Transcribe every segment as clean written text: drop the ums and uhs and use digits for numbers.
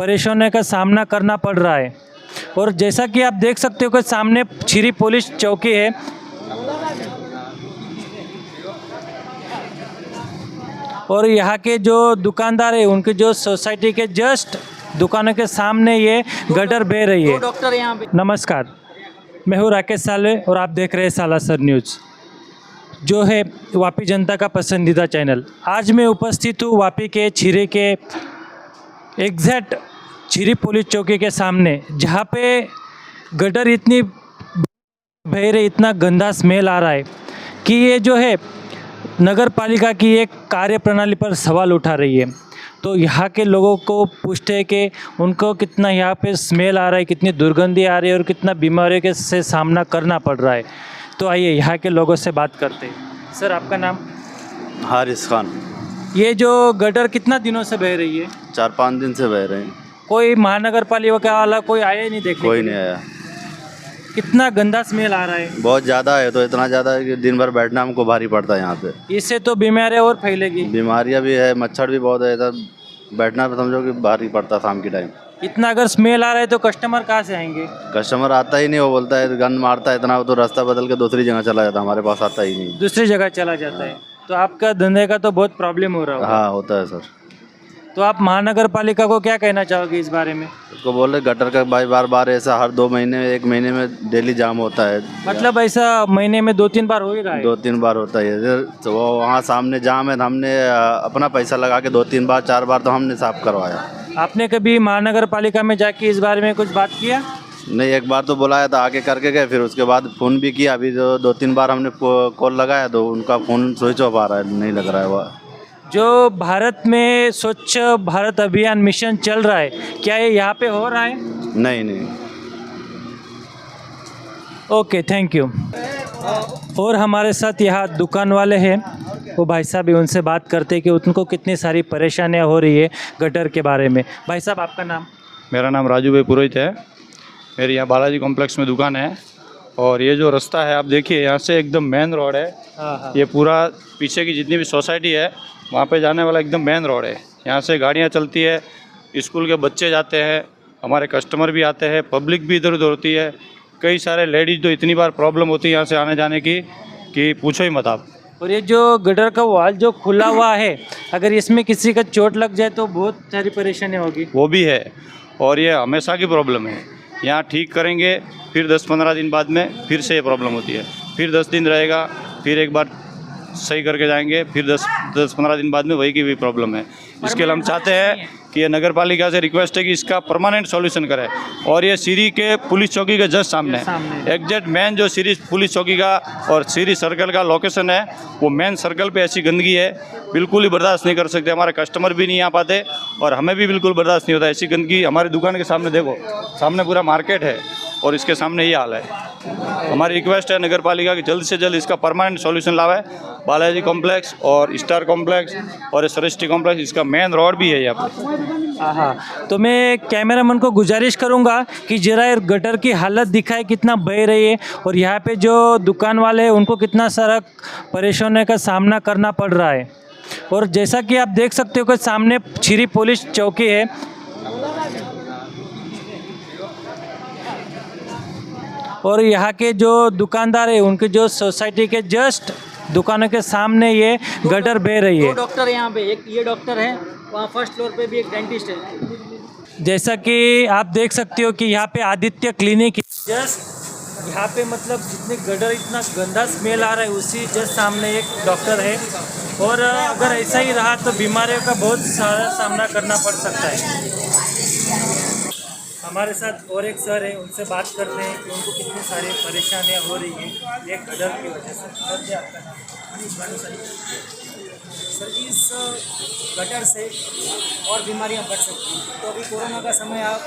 परेशानियों का सामना करना पड़ रहा है। और जैसा कि आप देख सकते हो कि सामने छिरी पुलिस चौकी है और यहाँ के जो दुकानदार है उनके जो सोसाइटी के जस्ट दुकानों के सामने ये गटर बह रही है। डॉक्टर यहाँ पे। नमस्कार, मैं हूँ राकेश साले और आप देख रहे हैं सालासर न्यूज़, जो है वापी जनता का पसंदीदा चैनल। आज मैं उपस्थित हूँ वापी के छिरे के एग्जैक्ट छिरी पुलिस चौकी के सामने, जहाँ पे गटर इतनी बह रही, इतना गंदा स्मेल आ रहा है कि ये जो है नगर पालिका की एक कार्य प्रणाली पर सवाल उठा रही है। तो यहाँ के लोगों को पूछते हैं कि उनको कितना यहाँ पे स्मेल आ रहा है, कितनी दुर्गंधी आ रही है और कितना बीमारियों के से सामना करना पड़ रहा है। तो आइए यहाँ के लोगों से बात करते हैं। सर, आपका नाम? हारिस खान। ये जो गटर कितना दिनों से बह रही है? 4-5 दिन से बह रहे हैं। कोई महानगर पालिका वाला कोई आया ही नहीं देखने? कोई नहीं आया। कितना गंदा स्मेल आ रहा है? बहुत ज़्यादा है, तो इतना ज़्यादा है कि दिन भर बैठना हमको भारी पड़ता है यहाँ पे। इससे तो बीमारियाँ और फैलेगी। बीमारियाँ भी है, मच्छर भी बहुत है, इधर बैठना भी समझो कि भारी पड़ता है शाम के टाइम। इतना अगर स्मेल आ रहा है तो कस्टमर कहाँ से आएंगे? कस्टमर आता ही नहीं, वो बोलता है गन मारता है इतना, तो रास्ता बदल के दूसरी जगह चला जाता है, हमारे पास आता ही नहीं। दूसरी जगह चला जाता है। तो आपका धंधे का तो बहुत प्रॉब्लम हो रहा होगा। हाँ, होता है सर। तो आप महानगर पालिका को क्या कहना चाहोगे इस बारे में? उसको बोल रहे गटर का बार ऐसा हर 2 महीने 1 महीने में डेली जाम होता है। मतलब ऐसा महीने में 2-3 बार हो ही रहा है? 2-3 बार होता है। तो वो वहाँ सामने जाम है, हमने अपना पैसा लगा के 2-3 बार 4 बार तो हमने साफ करवाया। आपने कभी महानगर पालिका में जाके इस बारे में कुछ बात किया? नहीं, एक बार तो बुलाया था, आके करके गए, फिर उसके बाद फ़ोन भी किया। अभी जो 2-3 बार हमने कॉल लगाया तो उनका फ़ोन स्विच ऑफ आ रहा है, नहीं लग रहा है। वह जो भारत में स्वच्छ भारत अभियान मिशन चल रहा है, क्या ये यहाँ पे हो रहा है? नहीं। Okay, thank you. और हमारे साथ यहाँ दुकान वाले हैं, वो भाई साहब भी, उनसे बात करते हैं कि उनको कितनी सारी परेशानियाँ हो रही है गटर के बारे में। भाई साहब, आपका नाम? मेरा नाम राजू भाई पुरोहित है। मेरी यहाँ बालाजी कॉम्प्लेक्स में दुकान है और ये जो रास्ता है आप देखिए, यहाँ से एकदम मेन रोड है। हाँ। ये पूरा पीछे की जितनी भी सोसाइटी है वहाँ पे जाने वाला एकदम मेन रोड है। यहाँ से गाड़ियाँ चलती है, स्कूल के बच्चे जाते हैं, हमारे कस्टमर भी आते हैं, पब्लिक भी इधर उधर होती है। कई सारे लेडीज़, तो इतनी बार प्रॉब्लम होती है यहाँ से आने जाने की कि पूछो ही मत आप। और ये जो गटर का वॉल जो खुला हुआ है, अगर इसमें किसी का चोट लग जाए तो बहुत सारी परेशानियाँ होगी। वो भी है और ये हमेशा की प्रॉब्लम है। यहाँ ठीक करेंगे, फिर 10-15 दिन बाद में फिर से ये प्रॉब्लम होती है, फिर 10 दिन रहेगा, फिर एक बार सही करके जाएंगे, फिर 10-15 दिन बाद में वही की भी प्रॉब्लम है। इसके लिए हम चाहते हैं कि ये नगर पालिका से रिक्वेस्ट है कि इसका परमानेंट सॉल्यूशन करें। और ये सीरी के पुलिस चौकी के जस्ट सामने एग्जैक्ट मेन जो सीरी पुलिस चौकी का और सीरी सर्कल का लोकेशन है, वो मेन सर्कल पे ऐसी गंदगी है, बिल्कुल ही बर्दाश्त नहीं कर सकते। हमारे कस्टमर भी नहीं आ पाते और हमें भी बिल्कुल बर्दाश्त नहीं होता ऐसी गंदगी। हमारी दुकान के सामने देखो, सामने पूरा मार्केट है और इसके सामने ये हाल है। हमारी रिक्वेस्ट है नगर पालिका की जल्द से जल्द इसका परमानेंट सॉल्यूशन लावे। बालाजी कॉम्प्लेक्स और स्टार कॉम्प्लेक्स और सृष्टि कॉम्प्लेक्स, इसका मेन रोड भी है यहाँ पे। हाँ, तो मैं कैमरामैन को गुजारिश करूँगा कि जरा ये गटर की हालत दिखाए, कितना बह रही है और यहाँ पे जो दुकान वाले हैं उनको कितना सारा परेशानियों का सामना करना पड़ रहा है। और जैसा कि आप देख सकते हो कि सामने छिरी पुलिस चौकी है और यहाँ के जो दुकानदार है उनके जो सोसाइटी के जस्ट दुकानों के सामने ये गटर बह रही है। 2 डॉक्टर यहाँ पे, एक ये डॉक्टर है, वहाँ फर्स्ट फ्लोर पे भी एक डेंटिस्ट है। जैसा कि आप देख सकते हो कि यहाँ पे आदित्य क्लिनिक जस्ट यहाँ पे, मतलब जितने गटर इतना गंदा स्मेल आ रहा है, उसी जस्ट सामने एक डॉक्टर है। और अगर ऐसा ही रहा तो बीमारियों का बहुत सारा सामना करना पड़ सकता है। हमारे साथ और एक सर है, उनसे बात करते हैं कि उनको कितनी सारी परेशानियाँ हो रही हैं एक गटर की वजह से। सर जी, आपका नाम? सर जी, इस गटर से और बीमारियां बढ़ सकती हैं। तो अभी कोरोना का समय आप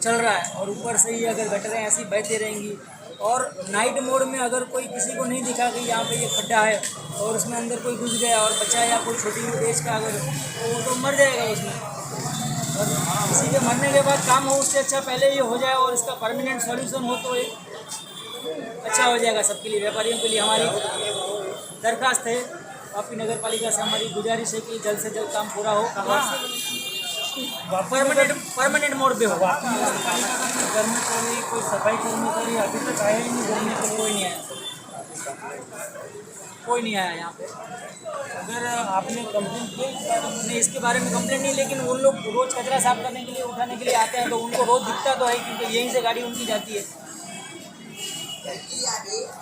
चल रहा है और ऊपर से ही अगर गटरें ऐसी बहती रहेंगी और नाइट मोड में अगर कोई किसी को नहीं दिखा कि यहाँ पे ये खड्डा है और उसमें अंदर कोई घुस गया और बच्चा या कोई छोटी एज का अगर, तो मर जाएगा उसमें। और किसी के मरने के बाद काम हो, उससे अच्छा पहले ये हो जाए और इसका परमानेंट सॉल्यूशन हो तो एक अच्छा हो जाएगा सबके लिए। व्यापारियों के लिए हमारी दरख्वास्त है, वापी नगर पालिका से हमारी गुजारिश है कि जल्द से जल्द काम पूरा हो। परमानेंट मोड पे हो। कर्मचारी कोई सफाई कर्मचारी अभी तक आया ही नहीं, करने के लिए कोई नहीं आया यहाँ पे। अगर आपने कंप्लेन की, हमने इसके बारे में कंप्लेन नहीं, लेकिन उन लोग रोज़ कचरा साफ करने के लिए, उठाने के लिए आते हैं, तो उनको रोज़ दिखता तो है, क्योंकि यहीं से गाड़ी उनकी जाती है।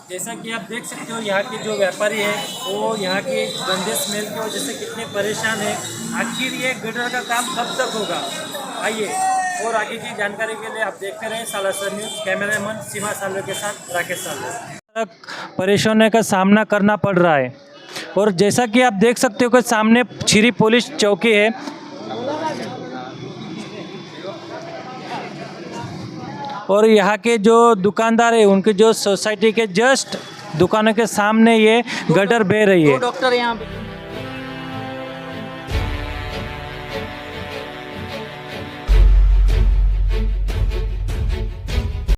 जैसा कि आप देख सकते हो यहाँ के जो व्यापारी है वो यहाँ के गंदे स्मेल की वजह से कितने परेशान है। आखिर ये गटर का काम कब तक होगा? आइए और आगे की जानकारी के लिए आप देखते रहे सालासर न्यूज़। कैमरामैन सीमा साल्वे के साथ राकेश साल्वे। परेशानी का सामना करना पड़ रहा है और जैसा कि आप देख सकते हो कि सामने छिरी पुलिस चौकी है और यहाँ के जो दुकानदार है उनके जो सोसाइटी के जस्ट दुकानों के सामने ये गटर बह रही है। डॉक्टर यहाँ पे